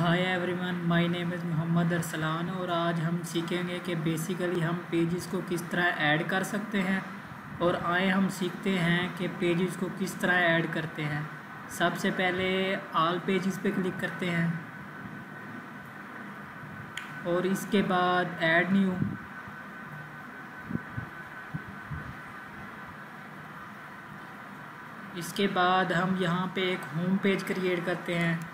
Hi everyone, my name is Mohammed Arsalan और आज हम सीखेंगे कि बेसिकली हम पेजेस को किस तरह ऐड कर सकते हैं। और आए हम सीखते हैं कि पेजेस को किस तरह ऐड करते हैं। सबसे पहले ऑल पेजेस पे क्लिक करते हैं और इसके बाद ऐड न्यू। इसके बाद हम यहाँ पे एक होम पेज क्रिएट करते हैं।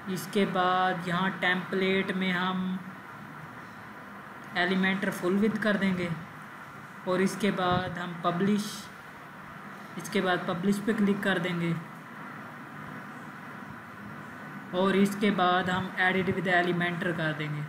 इसके बाद यहाँ टेम्पलेट में हम एलिमेंटर फुल विड्थ कर देंगे और इसके बाद हम पब्लिश पे क्लिक कर देंगे और इसके बाद हम एडिट विद एलिमेंटर कर देंगे।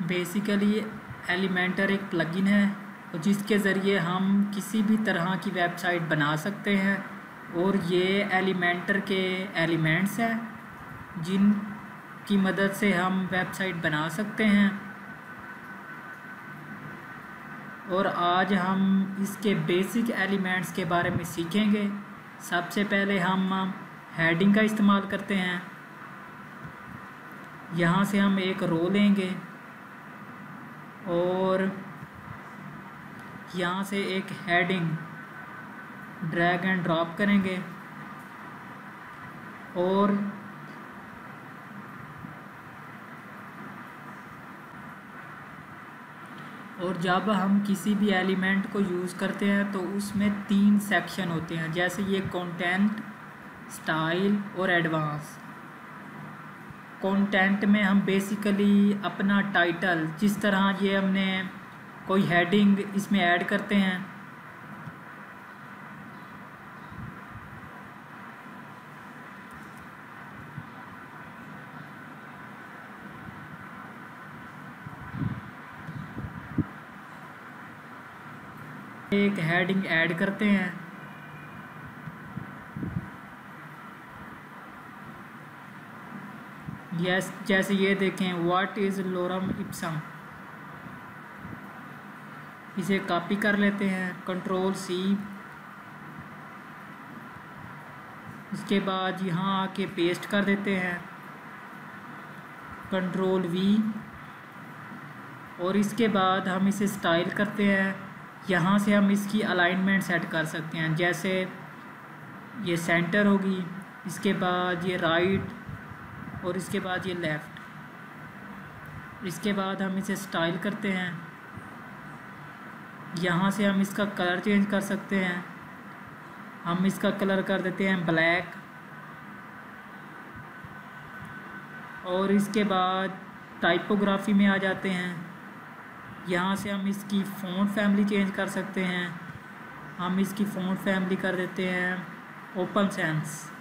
बेसिकली एलिमेंटर एक प्लगइन है जिसके ज़रिए हम किसी भी तरह की वेबसाइट बना सकते हैं और ये एलिमेंटर के एलिमेंट्स हैं जिनकी मदद से हम वेबसाइट बना सकते हैं। और आज हम इसके बेसिक एलिमेंट्स के बारे में सीखेंगे। सबसे पहले हम हेडिंग का इस्तेमाल करते हैं। यहाँ से हम एक रो लेंगे और यहाँ से एक हेडिंग ड्रैग एंड ड्रॉप करेंगे और जब हम किसी भी एलिमेंट को यूज़ करते हैं तो उसमें 3 सेक्शन होते हैं, जैसे ये कंटेंट, स्टाइल और एडवांस। कंटेंट में हम बेसिकली अपना टाइटल, जिस तरह ये हमने कोई हेडिंग इसमें ऐड करते हैं एक हेडिंग ऐड करते हैं। यस, जैसे ये देखें, व्हाट इज़ लोरम इप्सम। इसे कॉपी कर लेते हैं, Ctrl+C। इसके बाद यहाँ आके पेस्ट कर देते हैं, Ctrl+V। और इसके बाद हम इसे स्टाइल करते हैं। यहाँ से हम इसकी अलाइनमेंट सेट कर सकते हैं, जैसे ये सेंटर होगी, इसके बाद ये राइट और इसके बाद ये लेफ़्ट। इसके बाद हम इसे स्टाइल करते हैं। यहाँ से हम इसका कलर चेंज कर सकते हैं। हम इसका कलर कर देते हैं ब्लैक। और इसके बाद टाइपोग्राफी में आ जाते हैं। यहाँ से हम इसकी फ़ॉन्ट फैमिली चेंज कर सकते हैं। हम इसकी फ़ॉन्ट फैमिली कर देते हैं ओपन सेंस।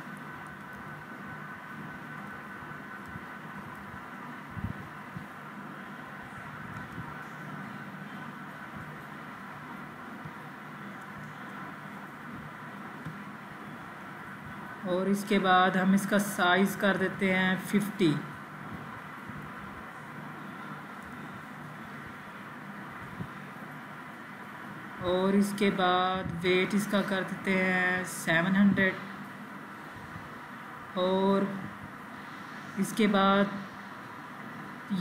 और इसके बाद हम इसका साइज़ कर देते हैं 50। और इसके बाद वेट इसका कर देते हैं 700। और इसके बाद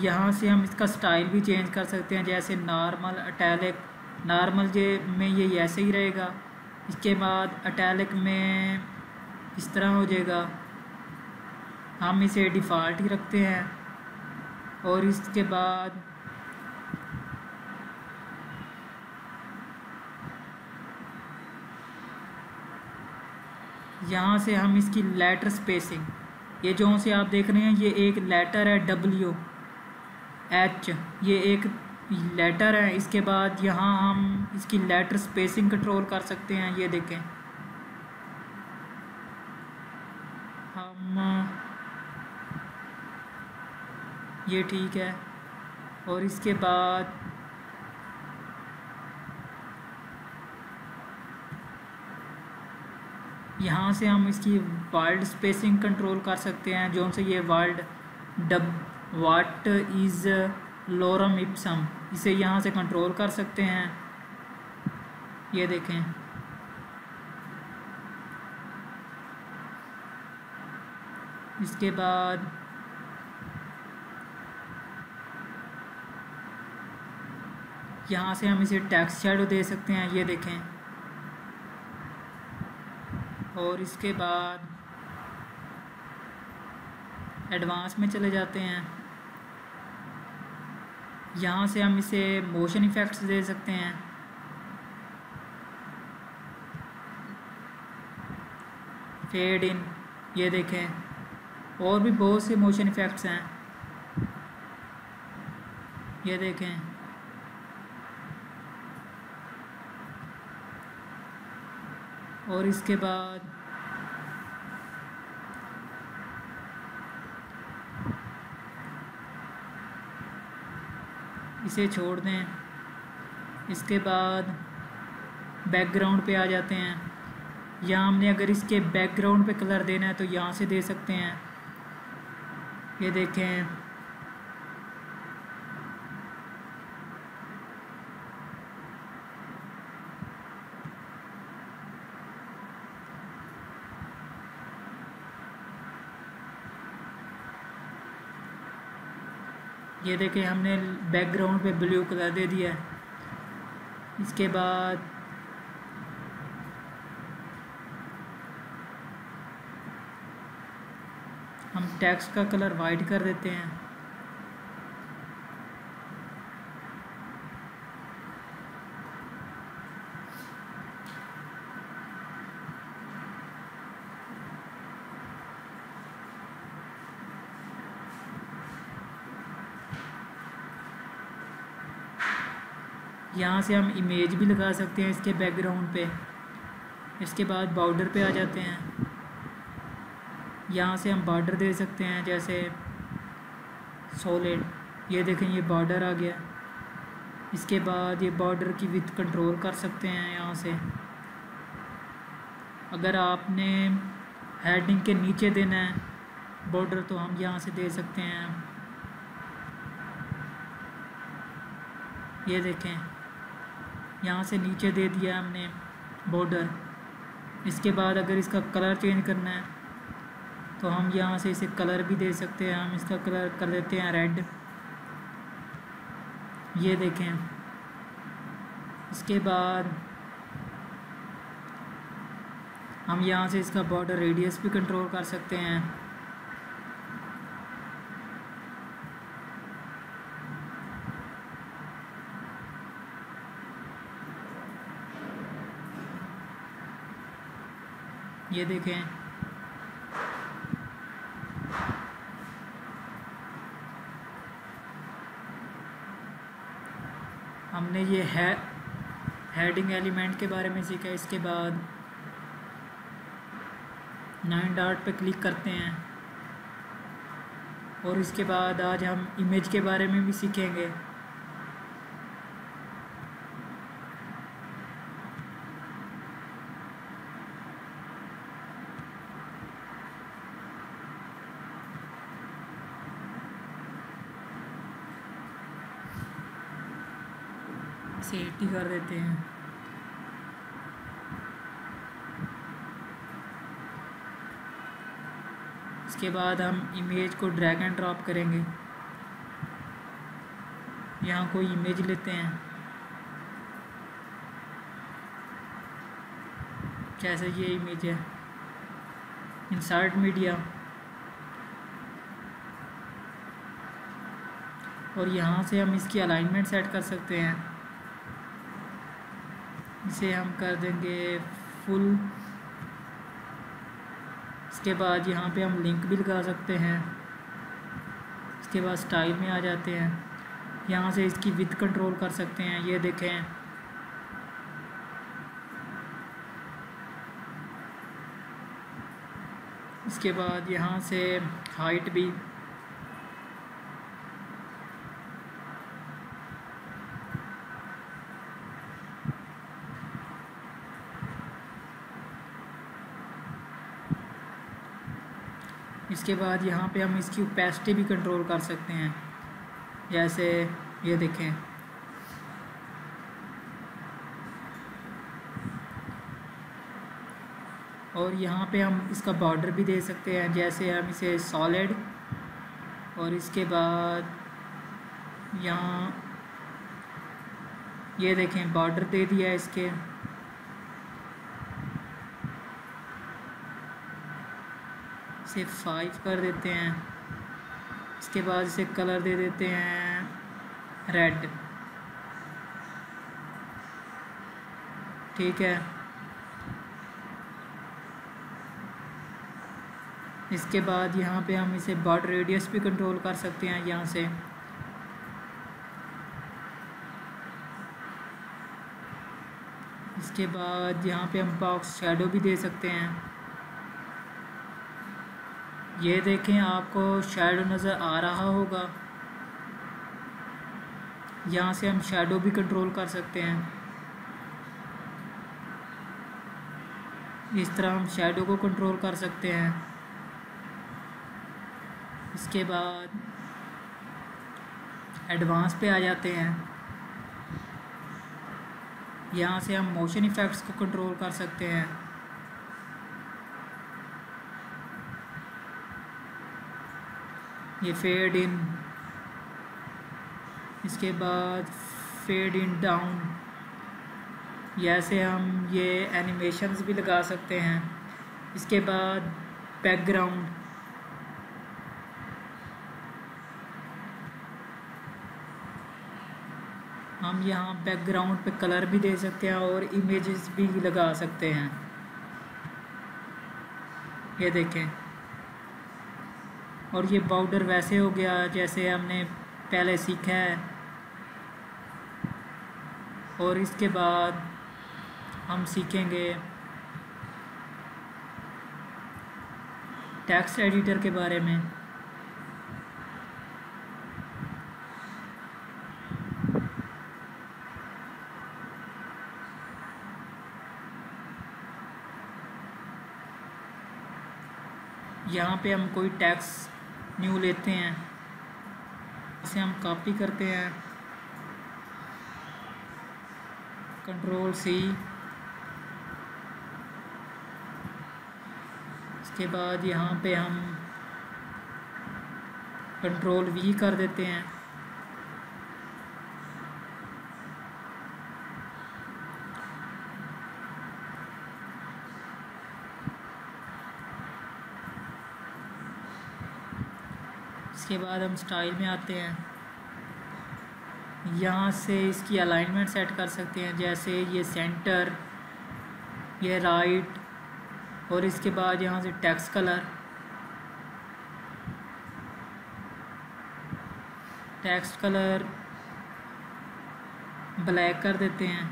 यहाँ से हम इसका स्टाइल भी चेंज कर सकते हैं, जैसे नॉर्मल, अटैलिक। नॉर्मल में ये ऐसे ही रहेगा। इसके बाद अटैलिक में इस तरह हो जाएगा। हम इसे डिफ़ॉल्ट ही रखते हैं। और इसके बाद यहाँ से हम इसकी लेटर स्पेसिंग, ये जो से आप देख रहे हैं, ये एक लेटर है WH, ये एक लेटर है। इसके बाद यहाँ हम इसकी लेटर स्पेसिंग कंट्रोल कर सकते हैं। ये देखें, हम ये ठीक है। और इसके बाद यहाँ से हम इसकी वर्ल्ड स्पेसिंग कंट्रोल कर सकते हैं, जो से ये world dub what is Loram Epson, इसे यहाँ से कंट्रोल कर सकते हैं। ये देखें, इसके बाद यहाँ से हम इसे टेक्स्ट शैडो दे सकते हैं, ये देखें। और इसके बाद एडवांस में चले जाते हैं, यहाँ से हम इसे मोशन इफ़ेक्ट्स दे सकते हैं। फेड इन, ये देखें। और भी बहुत से मोशन इफ़ेक्ट्स हैं, ये देखें। और इसके बाद इसे छोड़ दें। इसके बाद बैकग्राउंड पे आ जाते हैं। यहाँ हमने अगर इसके बैकग्राउंड पे कलर देना है तो यहाँ से दे सकते हैं, ये देखें। ये देखें, हमने बैकग्राउंड पे ब्लू कलर दे दिया है। इसके बाद हम टेक्स्ट का कलर वाइट कर देते हैं। यहाँ से हम इमेज भी लगा सकते हैं इसके बैकग्राउंड पे। इसके बाद बॉर्डर पे आ जाते हैं। यहाँ से हम बॉर्डर दे सकते हैं, जैसे सॉलिड, ये देखें, ये बॉर्डर आ गया। इसके बाद ये बॉर्डर की विड्थ कंट्रोल कर सकते हैं यहाँ से। अगर आपने हेडिंग के नीचे देना है बॉर्डर तो हम यहाँ से दे सकते हैं, ये देखें। यहाँ से नीचे दे दिया हमने बॉर्डर। इसके बाद अगर इसका कलर चेंज करना है तो हम यहाँ से इसे कलर भी दे सकते हैं। हम इसका कलर कर देते हैं रेड, ये देखें। इसके बाद हम यहाँ से इसका बॉर्डर रेडियस भी कंट्रोल कर सकते हैं। ये देखें, हमने ये हेडिंग एलिमेंट के बारे में सीखा। इसके बाद 9 डॉट पे क्लिक करते हैं। और इसके बाद आज हम इमेज के बारे में भी सीखेंगे। इसे 80 कर देते हैं। इसके बाद हम इमेज को ड्रैग एंड ड्रॉप करेंगे। यहाँ कोई इमेज लेते हैं, जैसे ये इमेज है। इंसर्ट मीडिया, और यहाँ से हम इसकी अलाइनमेंट सेट कर सकते हैं। इसे हम कर देंगे फुल। इसके बाद यहाँ पे हम लिंक भी लगा सकते हैं। इसके बाद स्टाइल में आ जाते हैं। यहाँ से इसकी विड्थ कंट्रोल कर सकते हैं, ये देखें। इसके बाद यहाँ से हाइट भी, इसके बाद यहाँ पे हम इसकी ओपेसिटी भी कंट्रोल कर सकते हैं, जैसे ये देखें। और यहाँ पे हम इसका बॉर्डर भी दे सकते हैं, जैसे हम इसे सॉलिड, और इसके बाद यहाँ ये देखें बॉर्डर दे दिया इसके। इसे 5 कर देते हैं। इसके बाद इसे कलर दे देते हैं रेड। ठीक है, इसके बाद यहाँ पे हम इसे बॉर्डर रेडियस भी कंट्रोल कर सकते हैं यहाँ से। इसके बाद यहाँ पे हम बॉक्स शैडो भी दे सकते हैं। ये देखें, आपको शैडो नज़र आ रहा होगा। यहाँ से हम शैडो भी कंट्रोल कर सकते हैं। इस तरह हम शैडो को कंट्रोल कर सकते हैं। इसके बाद एडवांस पे आ जाते हैं। यहाँ से हम मोशन इफ़ेक्ट्स को कंट्रोल कर सकते हैं। ये फेड इन, इसके बाद फेड इन डाउन, ऐसे हम ये एनिमेशंस भी लगा सकते हैं। इसके बाद बैकग्राउंड, हम यहाँ बैकग्राउंड पे कलर भी दे सकते हैं और इमेजेस भी लगा सकते हैं। ये देखें, और ये बॉर्डर वैसे हो गया जैसे हमने पहले सीखा है। और इसके बाद हम सीखेंगे टेक्स्ट एडिटर के बारे में। यहाँ पे हम कोई टेक्स्ट न्यू लेते हैं, इसे हम कॉपी करते हैं, कंट्रोल C। इसके बाद यहाँ पे हम कंट्रोल V कर देते हैं। इसके बाद हम स्टाइल में आते हैं। यहाँ से इसकी अलाइनमेंट सेट कर सकते हैं, जैसे ये सेंटर, ये राइट, और इसके बाद यहाँ से text colour, text colour black कर देते हैं।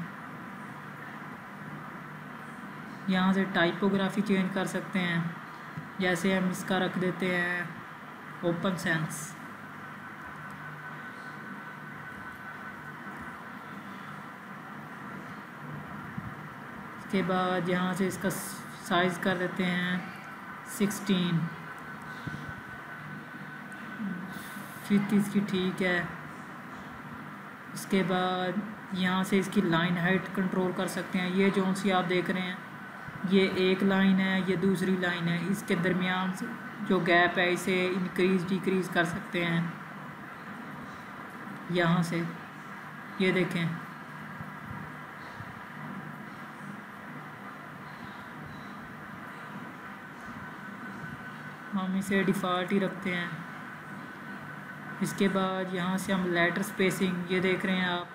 यहाँ से टाइपोग्राफी चेंज कर सकते हैं, जैसे हम इसका रख देते हैं ओपन सेंस। इसके बाद यहाँ से इसका साइज़ कर देते हैं 16, फिर इसकी ठीक है। इसके बाद यहाँ से इसकी लाइन हाइट कंट्रोल कर सकते हैं। ये जो सी आप देख रहे हैं, ये एक लाइन है, ये दूसरी लाइन है, इसके दरमियान से जो गैप है इसे इंक्रीज़ डिक्रीज़ कर सकते हैं यहाँ से। ये देखें, हम इसे डिफ़ॉल्ट ही रखते हैं। इसके बाद यहाँ से हम लेटर स्पेसिंग, ये देख रहे हैं आप,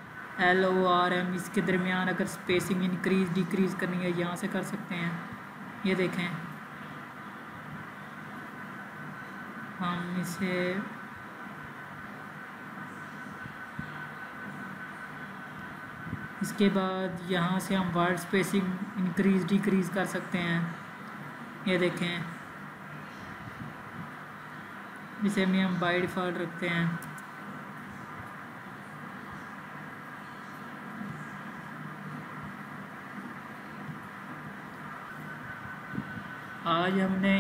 LORM, इसके दरमियान अगर स्पेसिंग इंक्रीज़ डिक्रीज़ करनी है यहाँ से कर सकते हैं। ये देखें, हम इसे इसके बाद यहाँ से हम वर्ड स्पेसिंग इंक्रीज़ डिक्रीज़ कर सकते हैं। ये देखें, इसे भी हम बाय डिफ़ॉल्ट रखते हैं। आज हमने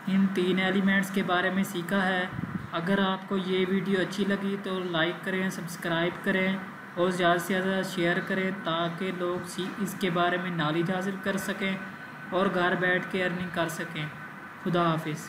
इन 3 एलिमेंट्स के बारे में सीखा है। अगर आपको ये वीडियो अच्छी लगी तो लाइक करें, सब्सक्राइब करें और ज़्यादा से ज़्यादा शेयर करें ताकि लोग इसके बारे में नॉलेज हासिल कर सकें और घर बैठ के अर्निंग कर सकें। खुदा हाफिज़।